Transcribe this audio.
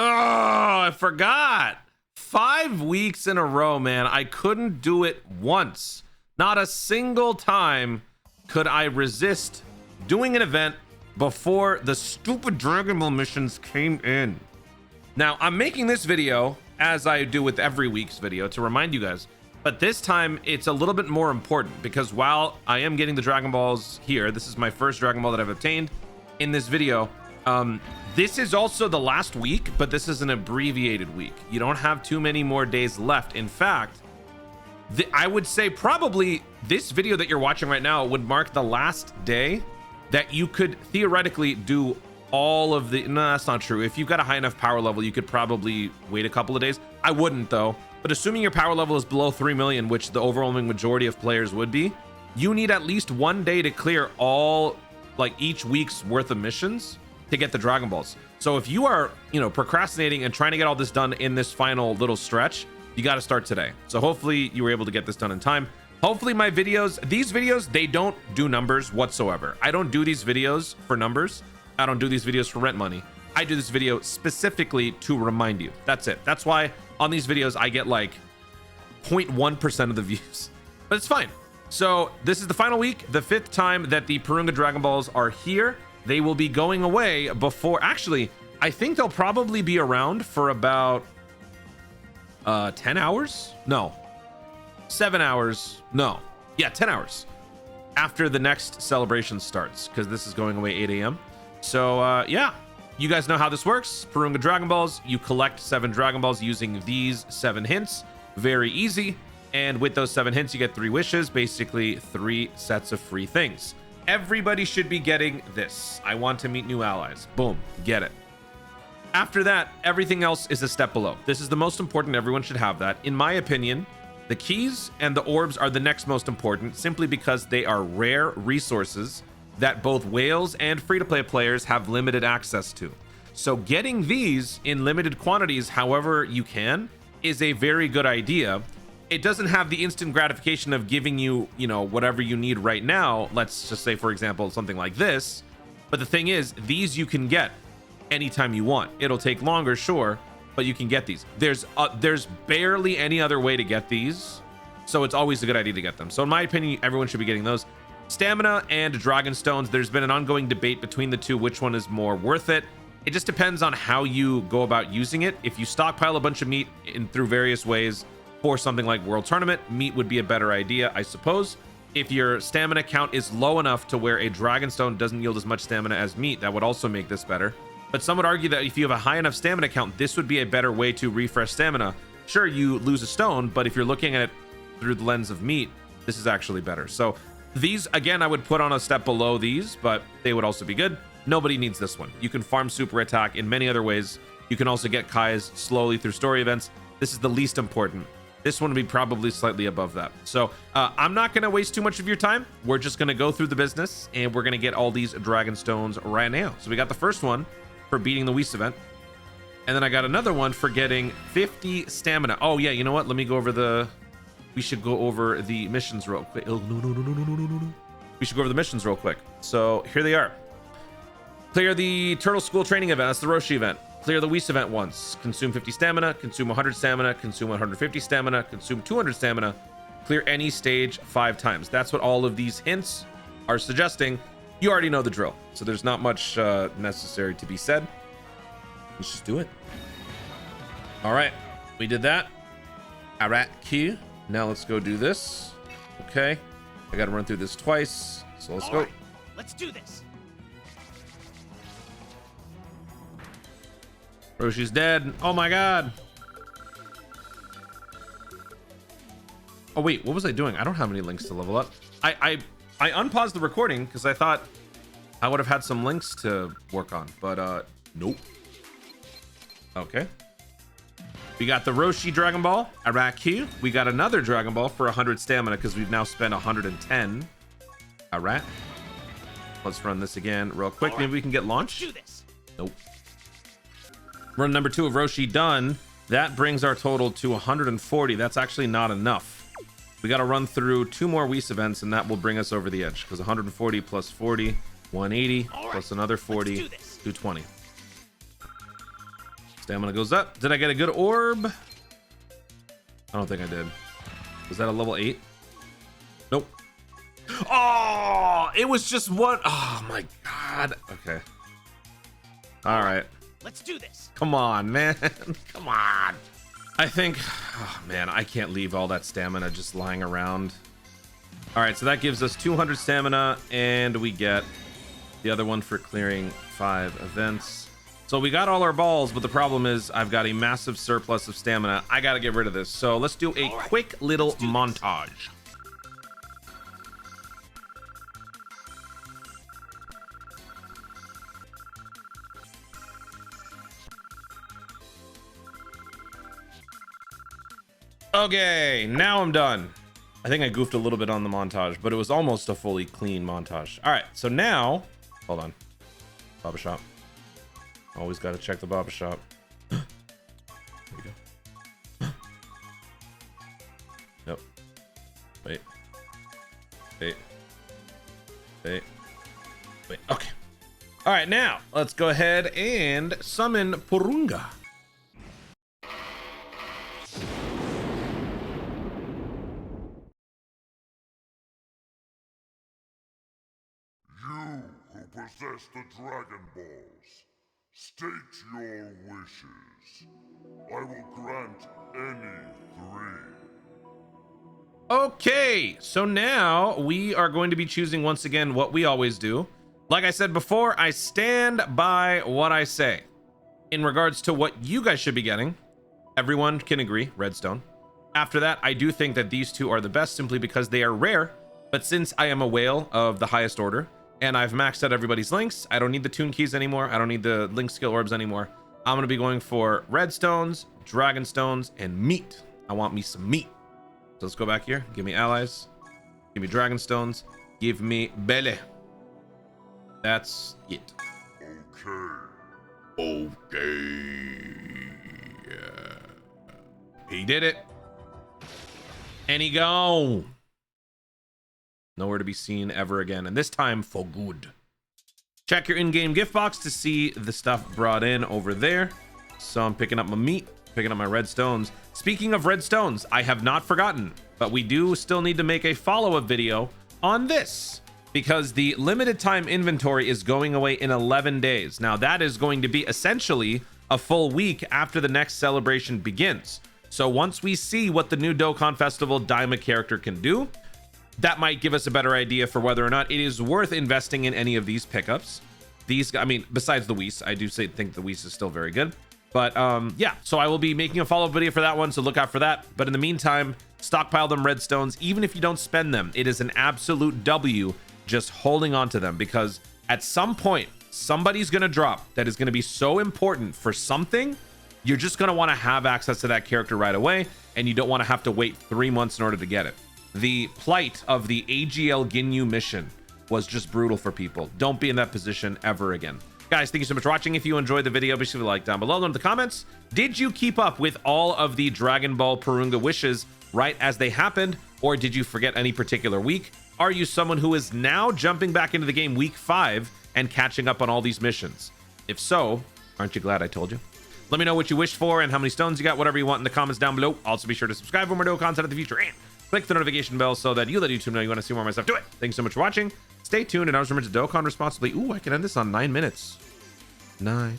Oh, I forgot. 5 weeks in a row, man. I couldn't do it once. Not a single time could I resist doing an event before the stupid Dragon Ball missions came in. Now, I'm making this video, as I do with every week's video, to remind you guys. But this time, it's a little bit more important because while I am getting the Dragon Balls here, this is my first Dragon Ball that I've obtained in this video. This is also the last week, but this is an abbreviated week. You don't have too many more days left. In fact, I would say probably this video that you're watching right now would mark the last day that you could theoretically do all of the... No, that's not true. If you've got a high enough power level, you could probably wait a couple of days. I wouldn't, though. But assuming your power level is below 3 million, which the overwhelming majority of players would be, you need at least 1 day to clear all, like, each week's worth of missions to get the Dragon Balls. So if you are, procrastinating and trying to get all this done in this final little stretch, you got to start today. So hopefully you were able to get this done in time. Hopefully my videos, these videos, they don't do numbers whatsoever. I don't do these videos for numbers. I don't do these videos for rent money. I do this video specifically to remind you. That's it. That's why on these videos, I get like 0.1% of the views, but it's fine. So this is the final week, the 5th time that the Porunga Dragon Balls are here. They will be going away before, actually, I think they'll probably be around for about 10 hours? No, 7 hours. No, yeah, 10 hours after the next celebration starts, because this is going away 8 a.m. So yeah, you guys know how this works. Porunga Dragon Balls, you collect 7 Dragon Balls using these 7 hints. Very easy. And with those 7 hints, you get 3 wishes, basically 3 sets of free things. Everybody should be getting this. I want to meet new allies. Boom, get it. After that, everything else is a step below. This is the most important. Everyone should have that. In my opinion, the keys and the orbs are the next most important, simply because they are rare resources that both whales and free-to-play players have limited access to. So getting these in limited quantities, however you can, is a very good idea. It doesn't have the instant gratification of giving you, whatever you need right now. Let's just say, for example, something like this. But the thing is, these you can get anytime you want. It'll take longer, sure, but you can get these. There's barely any other way to get these, so it's always a good idea to get them. So in my opinion, everyone should be getting those. Stamina and Dragon Stones, there's been an ongoing debate between the two, which one is more worth it. It just depends on how you go about using it. If you stockpile a bunch of meat through various ways for something like World Tournament, meat would be a better idea, I suppose. If your stamina count is low enough to where a Dragon Stone doesn't yield as much stamina as meat, that would also make this better. But some would argue that if you have a high enough stamina count, this would be a better way to refresh stamina. Sure, you lose a stone, but if you're looking at it through the lens of meat, this is actually better. So these, again, I would put on a step below these, but they would also be good. Nobody needs this one. You can farm super attack in many other ways. You can also get Kais slowly through story events. This is the least important. This one would be probably slightly above that. So I'm not going to waste too much of your time. We're just going to go through the business, and we're going to get all these Dragon Stones right now. So we got the first one for beating the Whis event. And then I got another one for getting 50 stamina. Oh, yeah, you know what? Let me go over the... We should go over the missions real quick. Oh, no. We should go over the missions real quick. So here they are. Clear the Turtle School training event. That's the Roshi event. Clear the Whis event once. Consume 50 stamina. Consume 100 stamina. Consume 150 stamina. Consume 200 stamina. Clear any stage 5 times. That's what all of these hints are suggesting. You already know the drill, so there's not much necessary to be said. Let's just do it. All right, we did that. All right, Q. Now let's go do this. Okay, I got to run through this twice, so let's go. Right, let's do this. Roshi's dead. Oh my god. Oh wait, what was I doing? I don't have any links to level up. I unpaused the recording because I thought I would have had some links to work on, but nope. Okay. We got the Roshi Dragon Ball, Araki. We got another Dragon Ball for 100 stamina because we've now spent 110. All right. Let's run this again real quick. Maybe we can get launched. Do this. Nope. Run number 2 of Roshi done. That brings our total to 140. That's actually not enough. We got to run through 2 more Whis events, and that will bring us over the edge, because 140 plus 40, 180, plus another 40, 220. Stamina goes up. Did I get a good orb? I don't think I did. Was that a level 8? Nope. Oh, it was just one. Oh my God. Okay. All right. Let's do this. Come on, man. Come on. I think, oh man, I can't leave all that stamina just lying around. All right, so that gives us 200 stamina, and we get the other one for clearing 5 events. So we got all our balls, but the problem is I've got a massive surplus of stamina. I got to get rid of this. So let's do a quick little montage. Okay, now I'm done. I think I goofed a little bit on the montage, but it was almost a fully clean montage. All right, so now, hold on. Barber shop. Always got to check the barber shop. There we go. Nope. Wait. Wait. Wait. Wait. Okay. All right, now let's go ahead and summon Porunga. You who possess the Dragon Balls, state your wishes. I will grant any 3. Okay, so now we are going to be choosing once again what we always do. Like I said before, I stand by what I say. In regards to what you guys should be getting, everyone can agree, Redstone. After that, I do think that these two are the best simply because they are rare. But since I am a whale of the highest order, and I've maxed out everybody's links, I don't need the tune keys anymore. I don't need the link skill orbs anymore. I'm going to be going for redstones, dragon stones, and meat. I want me some meat. So let's go back here. Give me allies. Give me dragon stones. Give me belly. That's it. Okay. Okay. He did it. And he go. Nowhere to be seen ever again, and this time for good. Check your in-game gift box to see the stuff brought in over there. So I'm picking up my meat, picking up my red stones. Speaking of red stones, I have not forgotten, but we do still need to make a follow-up video on this because the limited time inventory is going away in 11 days. Now that is going to be essentially a full week after the next celebration begins. So once we see what the new Dokkan Festival Daima character can do, that might give us a better idea for whether or not it is worth investing in any of these pickups. These, I mean, besides the Whis, I do think the Whis is still very good. But yeah, so I will be making a follow-up video for that one, so look out for that. But in the meantime, stockpile them redstones. Even if you don't spend them, it is an absolute W just holding on to them, because at some point, somebody's going to drop that is going to be so important for something. You're just going to want to have access to that character right away, and you don't want to have to wait 3 months in order to get it. The plight of the AGL Ginyu mission was just brutal for people. Don't be in that position ever again. Guys, thank you so much for watching. If you enjoyed the video, be sure to like down below. Let me know in the comments. Did you keep up with all of the Dragon Ball Porunga wishes right as they happened, or did you forget any particular week? Are you someone who is now jumping back into the game week 5 and catching up on all these missions? If so, aren't you glad I told you? Let me know what you wished for and how many stones you got, whatever you want in the comments down below. Also, be sure to subscribe for more Dokkan content in the future and click the notification bell so that you let YouTube know you want to see more of my stuff. Do it. Thanks so much for watching. Stay tuned and always remember to Dokkan responsibly. Ooh, I can end this on 9 minutes. 9.